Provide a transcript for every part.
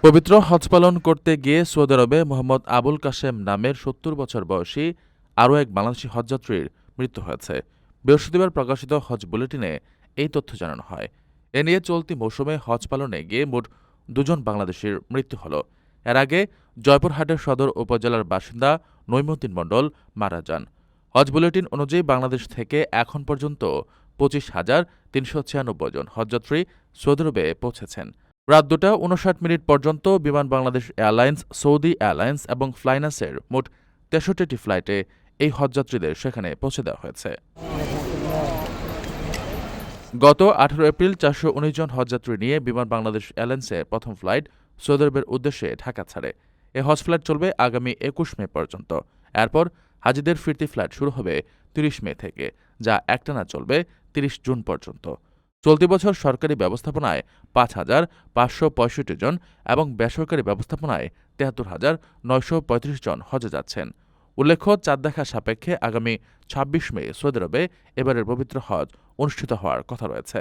পবিত্র হজ পালন করতে গিয়ে সৌদি আরবে মোহাম্মদ আবুল কাশেম নামের ৭০ বছর বয়সী আরও এক বাংলাদেশি হজযাত্রীর মৃত্যু হয়েছে। বৃহস্পতিবার প্রকাশিত হজ বুলেটিনে এই তথ্য জানানো হয়। এ নিয়ে চলতি মৌসুমে হজ পালনে গিয়ে মোট ২ জন বাংলাদেশির মৃত্যু হল। এর আগে জয়পুরহাটের সদর উপজেলার বাসিন্দা নইমুদ্দিন মণ্ডল মারা যান। হজ বুলেটিন অনুযায়ী বাংলাদেশ থেকে এখন পর্যন্ত ২৫,৩৯৬ জন হজযাত্রী সৌদি আরবে পৌঁছেছেন। রাত ২টা ৫৯ পর্যন্ত বিমান বাংলাদেশ এয়ারলাইন্স, সৌদি এয়ারলাইন্স এবং ফ্লাইনাসের মোট ৬৩টি ফ্লাইটে এই হজযাত্রীদের সেখানে পৌঁছে দেওয়া হয়েছে। গত ১৮ এপ্রিল ৪১৯ জন হজযাত্রী নিয়ে বিমান বাংলাদেশ এয়ারলাইন্সের প্রথম ফ্লাইট সৌদি আরবের উদ্দেশ্যে ঢাকা ছাড়ে। এ হজ ফ্লাইট চলবে আগামী ২১ মে পর্যন্ত। এরপর হাজিদের ফিরতি ফ্লাইট শুরু হবে ৩০ মে থেকে, যা একটানা চলবে ৩০ জুন পর্যন্ত। চলতি বছর সরকারি ব্যবস্থাপনায় ৫,৫৬৫ জন এবং বেসরকারি ব্যবস্থাপনায় ৭৩,৯৩৫ জন হজে যাচ্ছেন। উল্লেখ্য, চাঁদ দেখা সাপেক্ষে আগামী ২৬ মে সৌদি আরবে এবারের পবিত্র হজ অনুষ্ঠিত হওয়ার কথা রয়েছে।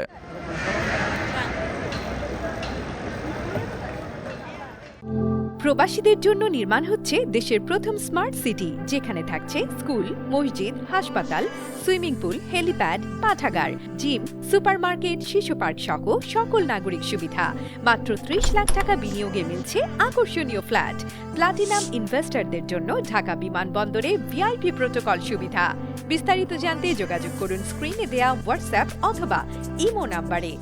প্রবাসীদের জন্য নির্মাণ হচ্ছে দেশের প্রথম স্মার্ট সিটি, যেখানে থাকছে স্কুল, মসজিদ, হাসপাতাল, সুইমিং পুল, হেলিপ্যাড, পাঠাগার, জিম, সুপারমার্কেট, শিশু পার্ক সহ সকল নাগরিক সুবিধা। মাত্র ৩০ লাখ টাকা বিনিয়োগে মিলছে আকর্ষণীয় ফ্ল্যাট। প্লাটিনাম ইনভেস্টরদের জন্য ঢাকা বিমানবন্দরে ভিআইপি প্রোটোকল সুবিধা। বিস্তারিত জানতে যোগাযোগ করুন স্ক্রিনে দেয়া হোয়াটসঅ্যাপ অথবা ইমো নাম্বারে।